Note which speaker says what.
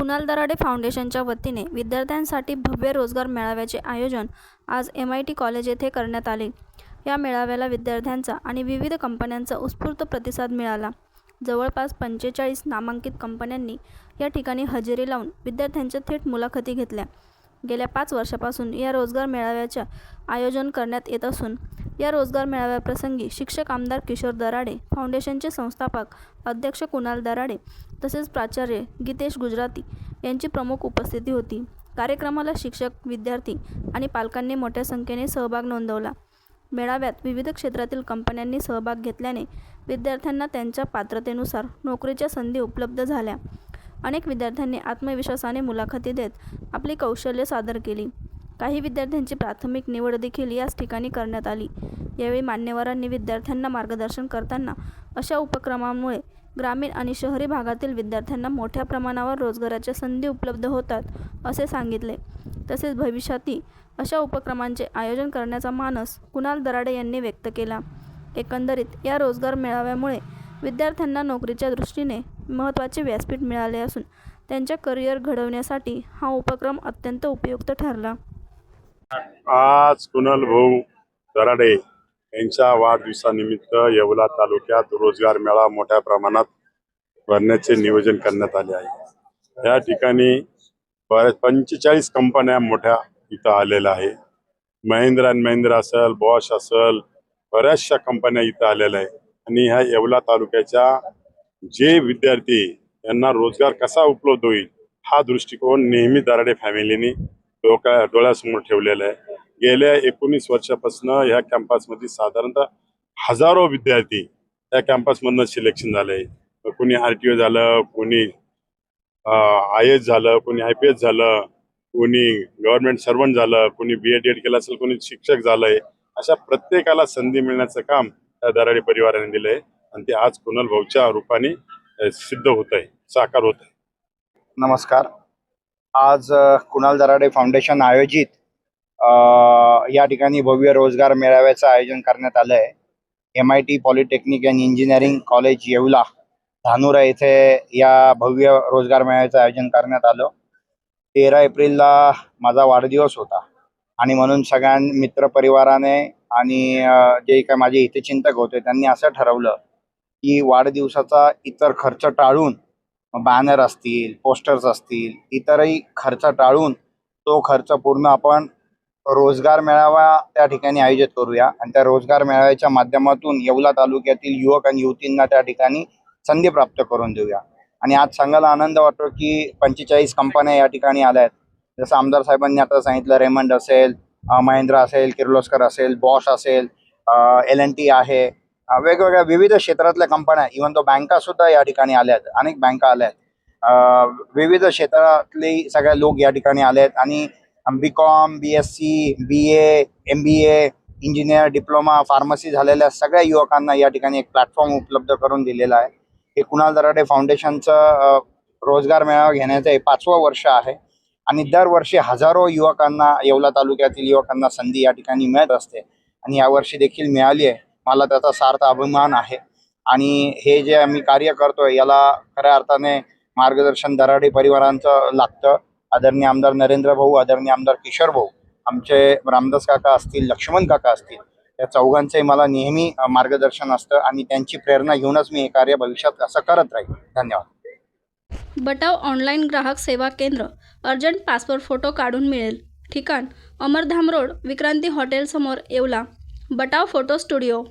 Speaker 1: कुणाल दराडे फाउंडेशनच्या वतीने विद्यार्थ्यांसाठी भव्य रोजगार मेळाव्याचे आयोजन आज MIT कॉलेज येथे करण्यात आले. या मेळाव्याला विद्यार्थ्यांचा आणि विविध कंपन्यांचा उत्स्फूर्त प्रतिसाद मिळाला. जवळपास 45 नामांकित कंपन्यांनी या ठिकाणी हजेरी लावून विद्यार्थ्यांच्या थेट मुलाखती घेतल्या. गेल्या 5 वर्षापासून या रोजगार मेळाव्याचे आयोजन करण्यात येत असून या रोजगार मेळाव्याप्रसंगी शिक्षक आमदार किशोर दराडे, फाउंडेशनचे संस्थापक अध्यक्ष कुणाल दराडे तसेच प्राचार्य गीतेश गुजराती यांची प्रमुख उपस्थिती होती. कार्यक्रमाला शिक्षक, विद्यार्थी आणि पालकांनी मोठ्या संख्येने सहभाग नोंदवला. मेळाव्यात विविध क्षेत्रातील कंपन्यांनी सहभाग घेतल्याने विद्यार्थ्यांना त्यांच्या पात्रतेनुसार नोकरीच्या संधी उपलब्ध झाल्या. अनेक विद्यार्थ्यांनी आत्मविश्वासाने मुलाखती देत आपली कौशल्य सादर केली. काही विद्यार्थ्यांची प्राथमिक निवड देखील याच ठिकाणी करण्यात आली. यावेळी मान्यवरांनी विद्यार्थ्यांना मार्गदर्शन करताना अशा उपक्रमांमुळे ग्रामीण आणि शहरी भागातील विद्यार्थ्यांना मोठ्या प्रमाणावर रोजगाराच्या संधी उपलब्ध होतात असे सांगितले. तसेच भविष्यातही अशा उपक्रमांचे आयोजन करण्याचा मानस कुणाल दराडे यांनी व्यक्त केला. एकंदरीत या रोजगार मेळाव्यामुळे विद्यार्थ्यांना नोकरीच्या दृष्टीने महत्त्वाचे व्यासपीठ मिळाले असून त्यांच्या करिअर घडवण्यासाठी हा उपक्रम अत्यंत उपयुक्त ठरला.
Speaker 2: आज कुणाल भाऊ दराडे यांच्या वाढदिवसानिमित्त येवला तालुक्यात रोजगार मेळावा मोठ्या प्रमाणात भरण्याचे नियोजन करण्यात आले आहे. या ठिकाणी 45 कंपन्या मोठ्या इथं आलेल्या आहे. महिंद्रा अँड महिंद्रा असेल, बॉश असेल, बऱ्याचशा कंपन्या इथं आलेल्या आहे. आणि ह्या येवला तालुक्याच्या जे विद्यार्थी यांना रोजगार कसा उपलब्ध होईल हा दृष्टिकोन नेहमी दराडे फॅमिलीने डोळ्यासमोर ठेवलेला आहे. गेल्या 19 वर्षापासून ह्या कॅम्पसमध्ये साधारणतः हजारो विद्यार्थी या कॅम्पसमधनं सिलेक्शन झाले. कोणी RTO झालं, कोणी IAS झालं, कोणी IPS झालं, कोणी गव्हर्नमेंट सर्वंट झालं, कोणी BA-DED केलं असेल, कोणी शिक्षक झालंय. अशा प्रत्येकाला संधी मिळण्याचं काम त्या दराडे परिवाराने दिलंय आणि ते आज कुणाल भाऊच्या रूपाने सिद्ध होत आहे, साकार होत आहे.
Speaker 3: नमस्कार. आज कुणाल दराडे फाउंडेशन आयोजित या ठिकाणी भव्य रोजगार मेळाव्याचं आयोजन करण्यात आलं आहे. MIT polytechnic and engineering college Yeola Dhanura येथे या भव्य रोजगार मेळाव्याचं आयोजन करण्यात आलं. 13 एप्रिलला माझा वाढदिवस होता आणि म्हणून सगळ्या मित्रपरिवाराने आणि जे काही माझे हितचिंतक होते त्यांनी असं ठरवलं की वाढदिवसाचा इतर खर्च टाळून, बॅनर असतील, पोस्टर्स असतील, इतरही खर्च टाळून तो खर्च पूर्ण आपण रोजगार मेळावा त्या ठिकाणी आयोजित करूया आणि त्या रोजगार मेळाव्याच्या माध्यमातून येवला तालुक्यातील युवक आणि युवतींना त्या ठिकाणी संधी प्राप्त करून देऊया. आणि आज सांगायला आनंद वाटतो की 45 कंपन्या या ठिकाणी आल्या आहेत. जसं आमदार साहेबांनी आता सांगितलं, रेमंड असेल, महिंद्रा असेल, किर्लोस्कर असेल, बॉश असेल, L&T आहे, वेगवेगळ्या विविध क्षेत्रातल्या कंपन्या, इव्हन तो बँका सुद्धा या ठिकाणी आल्या आहेत. अनेक बँका आल्या आहेत. विविध क्षेत्रातले सगळे लोक या ठिकाणी आले आहेत आणि BCom, BSc, BA, MBA, engineer, diploma, pharmacy झालेल्या सगळ्या युवकांना या ठिकाणी एक प्लॅटफॉर्म उपलब्ध करून दिलेला आहे. हे कुणाल दराडे फाउंडेशनचं रोजगार मेळावा घेण्याचं हे 5वं वर्ष आहे आणि दरवर्षी हजारो युवकांना, येवला तालुक्यातील युवकांना संधी या ठिकाणी मिळत असते आणि यावर्षी देखील मिळाली आहे. मला त्याचा सार्थ अभिमान आहे आणि हे जे आम्ही कार्य करतोय याला खऱ्या अर्थाने मार्गदर्शन दराडे परिवारांचं लागतं. आदरणीय आमदार नरेंद्र भाऊ, आदरणीय आमदार किशोर भाऊ, आमचे रामदास काका असतील, लक्ष्मण काका असतील, या चौघांचंही मला नेहमी मार्गदर्शन असतं आणि त्यांची प्रेरणा घेऊनच मी हे कार्य भविष्यात असं करत राहील. धन्यवाद.
Speaker 1: बटाव ऑनलाईन ग्राहक सेवा केंद्र. अर्जंट पासपोर्ट फोटो काढून मिळेल. ठिकाण अमरधाम रोड, विक्रांती हॉटेल समोर, येवला. बटाव photo studio.